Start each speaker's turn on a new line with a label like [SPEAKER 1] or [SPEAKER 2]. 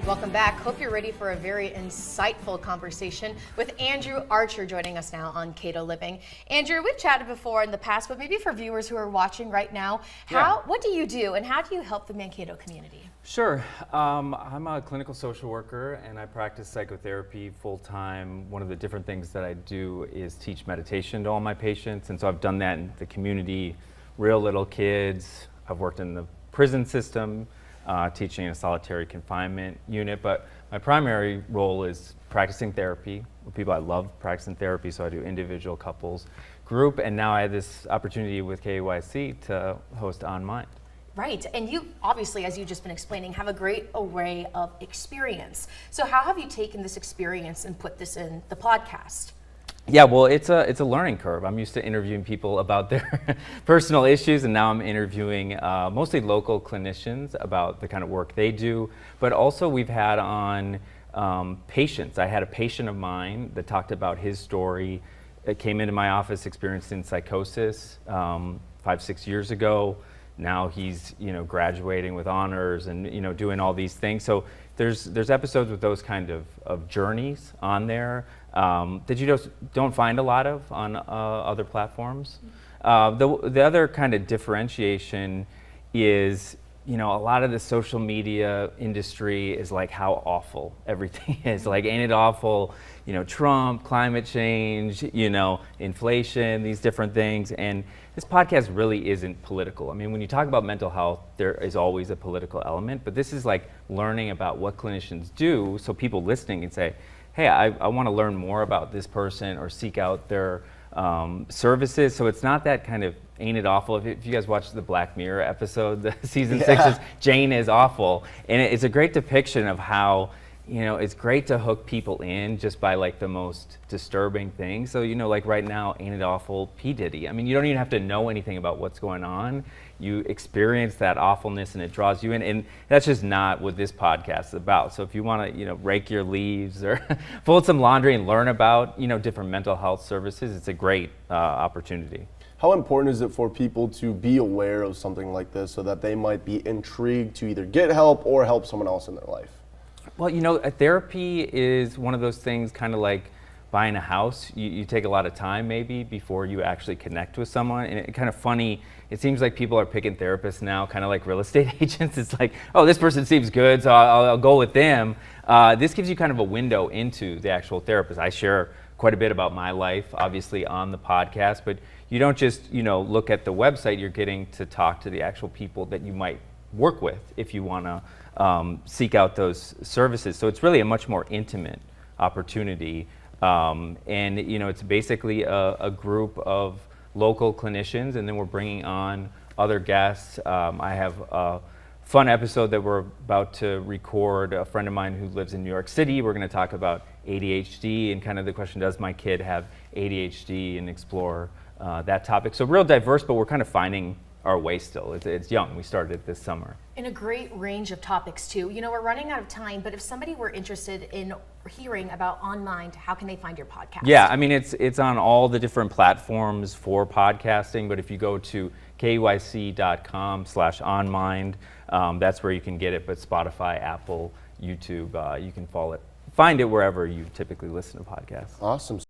[SPEAKER 1] Welcome back. Hope you're ready for a very insightful conversation with Andrew Archer joining us now on Kato Living. Andrew, we've chatted before in the past, but maybe for viewers who are watching right now, what do you do and how do you help the Mankato community?
[SPEAKER 2] Sure. I'm a clinical social worker and I practice psychotherapy full-time. One of the different things that I do is teach meditation to all my patients, and so I've done that in the community, real little kids. I've worked in the prison system, teaching in a solitary confinement unit, but my primary role is practicing therapy with people. I love practicing therapy, so I do individual, couples, group, and now I have this opportunity with KYC to host On Mind.
[SPEAKER 1] Right, and you obviously, as you've just been explaining, have a great array of experience. So how have you taken this experience and put this in the podcast?
[SPEAKER 2] Yeah, well, it's a learning curve. I'm used to interviewing people about their personal issues, and now I'm interviewing mostly local clinicians about the kind of work they do. But also we've had on patients. I had a patient of mine that talked about his story. It came into my office experiencing psychosis 5-6 years ago. Now he's graduating with honors and doing all these things. So there's episodes with those kind of journeys on there that you just don't find a lot of on other platforms. The other kind of differentiation is a lot of the social media industry is like how awful everything is. Like, ain't it awful? Trump, climate change, inflation, these different things. And this podcast really isn't political. I mean, when you talk about mental health, there is always a political element, but this is like learning about what clinicians do, so people listening can say, hey, I want to learn more about this person or seek out their services. So it's not that kind of ain't it awful. If you guys watched the Black Mirror episode, the season 6 is Jane is awful. And it's a great depiction of how it's great to hook people in just by like the most disturbing things. So, like right now, ain't it awful, P. Diddy. I mean, you don't even have to know anything about what's going on. You experience that awfulness and it draws you in. And that's just not what this podcast is about. So if you want to, rake your leaves or fold some laundry and learn about, different mental health services, it's a great opportunity.
[SPEAKER 3] How important is it for people to be aware of something like this so that they might be intrigued to either get help or help someone else in their life?
[SPEAKER 2] Well, therapy is one of those things kind of like buying a house. You take a lot of time maybe before you actually connect with someone. And it's kind of funny, it seems like people are picking therapists now, kind of like real estate agents. It's like, oh, this person seems good, so I'll go with them. This gives you kind of a window into the actual therapist. I share quite a bit about my life, obviously, on the podcast, but you don't just, look at the website. You're getting to talk to the actual people that you might work with if you want to seek out those services. So it's really a much more intimate opportunity. And it's basically a group of local clinicians, and then we're bringing on other guests. I have a fun episode that we're about to record. A friend of mine who lives in New York City, we're going to talk about ADHD and kind of the question, does my kid have ADHD, and explore that topic. So real diverse, but we're kind of finding our way still. It's young. We started it this summer.
[SPEAKER 1] In a great range of topics too. We're running out of time, but if somebody were interested in hearing about On Mind, how can they find your podcast?
[SPEAKER 2] Yeah, I mean, it's on all the different platforms for podcasting, but if you go to kyc.com/onmind, that's where you can get it, but Spotify, Apple, YouTube, you can find it wherever you typically listen to podcasts.
[SPEAKER 3] Awesome.